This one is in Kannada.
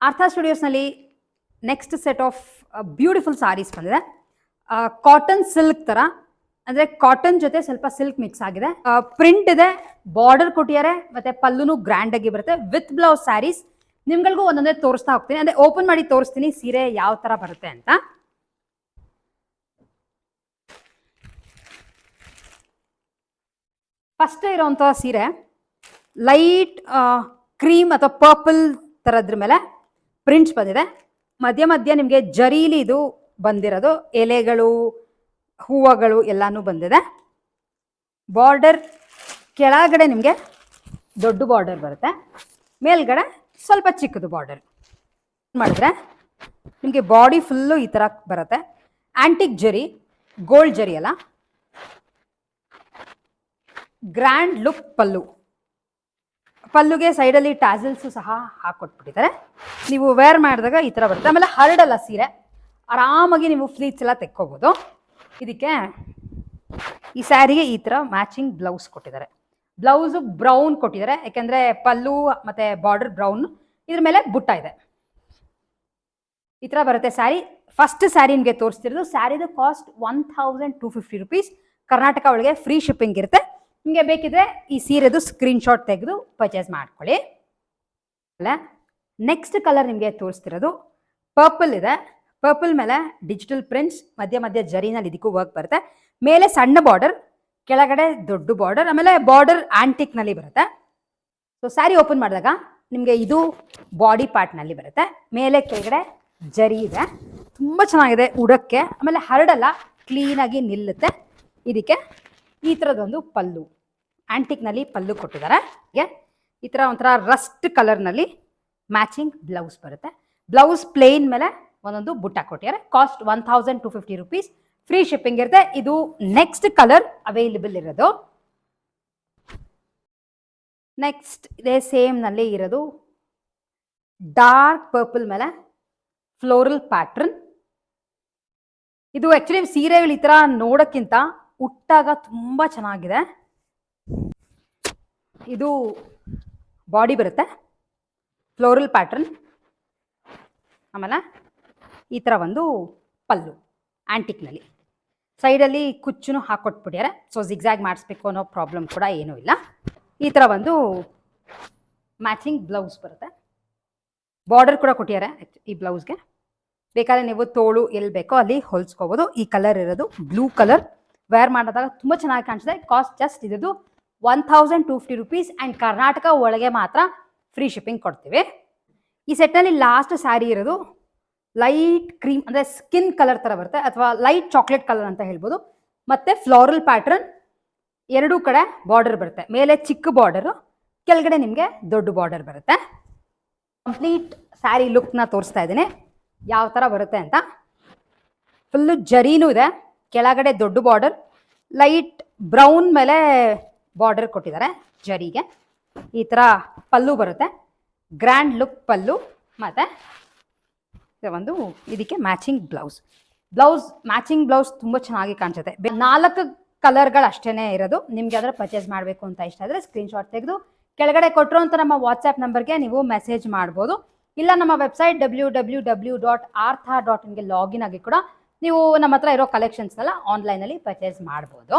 ಆರ್ಥಾ ಸ್ಟುಡಿಯೋಸ್ನಲ್ಲಿ next set of beautiful saris ಬಂದಿದೆ. ಕಾಟನ್ ಸಿಲ್ಕ್ ಥರ, ಅಂದರೆ ಕಾಟನ್ ಜೊತೆ ಸ್ವಲ್ಪ ಸಿಲ್ಕ್ ಮಿಕ್ಸ್ ಆಗಿದೆ. ಪ್ರಿಂಟ್ ಇದೆ, ಬಾರ್ಡರ್ ಕೊಟ್ಟಿದ್ದಾರೆ, ಮತ್ತು ಪಲ್ಲುನು ಗ್ರ್ಯಾಂಡ್ ಆಗಿ ಬರುತ್ತೆ ವಿತ್ ಬ್ಲೌಸ್ ಸ್ಯಾರೀಸ್. ನಿಮ್ಗಳಿಗೂ ಒಂದೊಂದೇ ತೋರಿಸ್ತಾ ಹೋಗ್ತೀನಿ, ಅಂದರೆ ಓಪನ್ ಮಾಡಿ ತೋರಿಸ್ತೀನಿ ಸೀರೆ ಯಾವ ಥರ ಬರುತ್ತೆ ಅಂತ. ಫಸ್ಟ್ ಇರೋವಂಥ ಸೀರೆ ಲೈಟ್ ಕ್ರೀಮ್ ಅಥವಾ ಪರ್ಪಲ್ ಥರದ್ರ ಮೇಲೆ ಪ್ರಿಂಟ್ಸ್ ಬಂದಿದೆ. ಮಧ್ಯ ಮಧ್ಯ ನಿಮಗೆ ಜರೀಲಿ ಇದು ಬಂದಿರೋದು, ಎಲೆಗಳು ಹೂವುಗಳು ಎಲ್ಲಾನು ಬಂದಿದೆ. ಬಾರ್ಡರ್ ಕೆಳಗಡೆ ನಿಮಗೆ ದೊಡ್ಡ ಬಾರ್ಡರ್ ಬರುತ್ತೆ, ಮೇಲ್ಗಡೆ ಸ್ವಲ್ಪ ಚಿಕ್ಕದು ಬಾರ್ಡರ್ ಮಾಡಿದ್ರೆ ನಿಮಗೆ ಬಾಡಿ ಫುಲ್ಲು ಈ ಥರ ಬರುತ್ತೆ. ಆಂಟಿಕ್ ಜರಿ, ಗೋಲ್ಡ್ ಜರಿ ಅಲ್ಲ, ಗ್ರ್ಯಾಂಡ್ ಲುಕ್ ಪಲ್ಲು. ಪಲ್ಲುಗೆ ಸೈಡಲ್ಲಿ ಟ್ಯಾಸಲ್ಸು ಸಹ ಹಾಕೊಟ್ಬಿಟ್ಟಿದ್ದಾರೆ. ನೀವು ವೇರ್ ಮಾಡಿದಾಗ ಈ ಥರ ಬರುತ್ತೆ. ಆಮೇಲೆ ಹರಡಲ್ಲ ಸೀರೆ, ಆರಾಮಾಗಿ ನೀವು ಫ್ಲೀಟ್ಸ್ ಎಲ್ಲ ತೆಕ್ಕೋಬೋದು. ಇದಕ್ಕೆ ಈ ಸ್ಯಾರಿಗೆ ಈ ಥರ ಮ್ಯಾಚಿಂಗ್ ಬ್ಲೌಸ್ ಕೊಟ್ಟಿದ್ದಾರೆ. ಬ್ಲೌಸು ಬ್ರೌನ್ ಕೊಟ್ಟಿದ್ದಾರೆ, ಯಾಕೆಂದರೆ ಪಲ್ಲು ಮತ್ತು ಬಾರ್ಡರ್ ಬ್ರೌನ್, ಇದ್ರ ಮೇಲೆ ಬುಟ್ಟ ಇದೆ. ಈ ಥರ ಬರುತ್ತೆ ಸ್ಯಾರಿ. ಫಸ್ಟ್ ಸ್ಯಾರಿ ನಿಮಗೆ ತೋರಿಸ್ತಿರೋದು. ಸ್ಯಾರಿದು ಕಾಸ್ಟ್ 1250 ರೂಪೀಸ್. ಕರ್ನಾಟಕ ಒಳಗೆ ಫ್ರೀ ಶಿಪ್ಪಿಂಗ್ ಇರುತ್ತೆ. ನಿಮಗೆ ಬೇಕಿದ್ರೆ ಈ ಸೀರೆದು ಸ್ಕ್ರೀನ್ಶಾಟ್ ತೆಗೆದು ಪರ್ಚೇಸ್ ಮಾಡ್ಕೊಳ್ಳಿ. ಅಲ್ಲ, ನೆಕ್ಸ್ಟ್ ಕಲರ್ ನಿಮಗೆ ತೋರಿಸ್ತಿರೋದು ಪರ್ಪಲ್ ಇದೆ. ಪರ್ಪಲ್ ಮೇಲೆ ಡಿಜಿಟಲ್ ಪ್ರಿಂಟ್ಸ್, ಮಧ್ಯ ಮಧ್ಯ ಜರಿನಲ್ಲಿ ಇದಕ್ಕೂ ವರ್ಕ್ ಬರುತ್ತೆ. ಮೇಲೆ ಸಣ್ಣ ಬಾರ್ಡರ್, ಕೆಳಗಡೆ ದೊಡ್ಡ ಬಾರ್ಡರ್, ಆಮೇಲೆ ಬಾರ್ಡರ್ ಆಂಟಿಕ್ನಲ್ಲಿ ಬರುತ್ತೆ. ಸೊ ಸ್ಯಾರಿ ಓಪನ್ ಮಾಡಿದಾಗ ನಿಮಗೆ ಇದು ಬಾಡಿ ಪಾರ್ಟ್ನಲ್ಲಿ ಬರುತ್ತೆ. ಮೇಲೆ ಕೆಳಗಡೆ ಜರಿ ಇದೆ, ತುಂಬ ಚೆನ್ನಾಗಿದೆ ಉಡಕ್ಕೆ. ಆಮೇಲೆ ಹರಡಲ್ಲ, ಕ್ಲೀನಾಗಿ ನಿಲ್ಲುತ್ತೆ. ಇದಕ್ಕೆ ಈ ಥರದೊಂದು ಪಲ್ಲು, ಆಂಟಿಕ್ನಲ್ಲಿ ಪಲ್ಲು ಕೊಟ್ಟಿದ್ದಾರೆ. ಈ ಥರ ಒಂಥರ ರಸ್ಟ್ ಕಲರ್ನಲ್ಲಿ ಮ್ಯಾಚಿಂಗ್ ಬ್ಲೌಸ್ ಬರುತ್ತೆ. ಬ್ಲೌಸ್ ಪ್ಲೇನ್ ಮೇಲೆ ಒಂದೊಂದು ಬುಟ್ಟ ಕೊಟ್ಟಿದ್ದಾರೆ. Cost 1250 rupees. ಫ್ರೀ ಶಿಪ್ಪಿಂಗ್ ಇರುತ್ತೆ. ಇದು ನೆಕ್ಸ್ಟ್ ಕಲರ್ ಅವೈಲೇಬಲ್ ಇರೋದು. ನೆಕ್ಸ್ಟ್ ಇದೇ ಸೇಮ್ನಲ್ಲಿ ಇರೋದು ಡಾರ್ಕ್ ಪರ್ಪಲ್ ಮೇಲೆ ಫ್ಲೋರಲ್ ಪ್ಯಾಟ್ರನ್. ಇದು ಆ್ಯಕ್ಚುಲಿ ಸೀರೆಗಳು ಈ ಥರ ನೋಡೋಕ್ಕಿಂತ ಉಟ್ಟಾಗ ತುಂಬ ಚೆನ್ನಾಗಿದೆ. ಇದು ಬಾಡಿ ಬರುತ್ತೆ, ಫ್ಲೋರಲ್ ಪ್ಯಾಟ್ರನ್. ಆಮೇಲೆ ಈ ಥರ ಒಂದು ಪಲ್ಲು ಆಂಟಿಕ್ನಲ್ಲಿ, ಸೈಡಲ್ಲಿ ಕುಚ್ಚು ಹಾಕೊಟ್ಬಿಟ್ಟಿದ್ದಾರೆ. ಸೊ ಜಿಗ್ಜಾಗ್ ಮಾಡಿಸ್ಬೇಕು ಅನ್ನೋ ಪ್ರಾಬ್ಲಮ್ ಕೂಡ ಏನೂ ಇಲ್ಲ. ಈ ಥರ ಒಂದು ಮ್ಯಾಚಿಂಗ್ ಬ್ಲೌಸ್ ಬರುತ್ತೆ. ಬಾರ್ಡರ್ ಕೂಡ ಕೊಟ್ಟಿದ್ದಾರೆ ಈ ಬ್ಲೌಸ್ಗೆ. ಬೇಕಾದ್ರೆ ನೀವು ತೋಳು ಎಲ್ಲಿ ಬೇಕೋ ಅಲ್ಲಿ ಹೊಲಿಸ್ಕೋಬೋದು. ಈ ಕಲರ್ ಇರೋದು ಬ್ಲೂ ಕಲರ್. ವೇರ್ ಮಾಡಿದಾಗ ತುಂಬ ಚೆನ್ನಾಗಿ ಕಾಣಿಸುತ್ತೆ. ಕಾಸ್ಟ್ ಜಸ್ಟ್ ಇದ್ದು 1250 ರೂಪೀಸ್. ಆ್ಯಂಡ್ ಕರ್ನಾಟಕ ಒಳಗೆ ಮಾತ್ರ ಫ್ರೀ ಶಿಪ್ಪಿಂಗ್ ಕೊಡ್ತೀವಿ. ಈ ಸೆಟ್ನಲ್ಲಿ ಲಾಸ್ಟ್ ಸ್ಯಾರಿ ಇರೋದು ಲೈಟ್ ಕ್ರೀಮ್, ಅಂದರೆ ಸ್ಕಿನ್ ಕಲರ್ ಥರ ಬರುತ್ತೆ, ಅಥವಾ ಲೈಟ್ ಚಾಕ್ಲೇಟ್ ಕಲರ್ ಅಂತ ಹೇಳ್ಬೋದು. ಮತ್ತು ಫ್ಲೋರಲ್ ಪ್ಯಾಟ್ರನ್, ಎರಡೂ ಕಡೆ ಬಾರ್ಡರ್ ಬರುತ್ತೆ. ಮೇಲೆ ಚಿಕ್ಕ ಬಾರ್ಡರು, ಕೆಳಗಡೆ ನಿಮಗೆ ದೊಡ್ಡ ಬಾರ್ಡರ್ ಬರುತ್ತೆ. ಕಂಪ್ಲೀಟ್ ಸ್ಯಾರಿ ಲುಕ್ನ ತೋರಿಸ್ತಾ ಇದ್ದೀನಿ ಯಾವ ಥರ ಬರುತ್ತೆ ಅಂತ. ಫುಲ್ಲು ಜರೀನೂ ಇದೆ, ಕೆಳಗಡೆ ದೊಡ್ಡ ಬಾರ್ಡರ್, ಲೈಟ್ ಬ್ರೌನ್ ಮೇಲೆ ಬಾರ್ಡರ್ ಕೊಟ್ಟಿದ್ದಾರೆ ಜರಿಗೆ. ಈ ಥರ ಪಲ್ಲು ಬರುತ್ತೆ, ಗ್ರ್ಯಾಂಡ್ ಲುಕ್ ಪಲ್ಲು. ಮತ್ತು ಒಂದು ಇದಕ್ಕೆ ಮ್ಯಾಚಿಂಗ್ ಬ್ಲೌಸ್. ಮ್ಯಾಚಿಂಗ್ ಬ್ಲೌಸ್ ತುಂಬ ಚೆನ್ನಾಗಿ ಕಾಣಿಸುತ್ತೆ. 4 ಕಲರ್ಗಳು ಅಷ್ಟೇ ಇರೋದು. ನಿಮಗೆ ಅದರ ಪರ್ಚೇಸ್ ಮಾಡಬೇಕು ಅಂತ ಇಷ್ಟ ಆದರೆ ಸ್ಕ್ರೀನ್ಶಾಟ್ ತೆಗೆದು ಕೆಳಗಡೆ ಕೊಟ್ಟಿರೋಂಥ ನಮ್ಮ ವಾಟ್ಸ್ಆ್ಯಪ್ ನಂಬರ್ಗೆ ನೀವು ಮೆಸೇಜ್ ಮಾಡ್ಬೋದು. ಇಲ್ಲ ನಮ್ಮ ವೆಬ್ಸೈಟ್ www.artha.in ಗೆ ಲಾಗಿನ್ ಆಗಿ ಕೂಡ ನೀವು ನಮ್ಮ ಹತ್ರ ಇರೋ ಕಲೆಕ್ಷನ್ಸ್ನೆಲ್ಲ ಆನ್ಲೈನಲ್ಲಿ ಪರ್ಚೇಸ್ ಮಾಡ್ಬೋದು.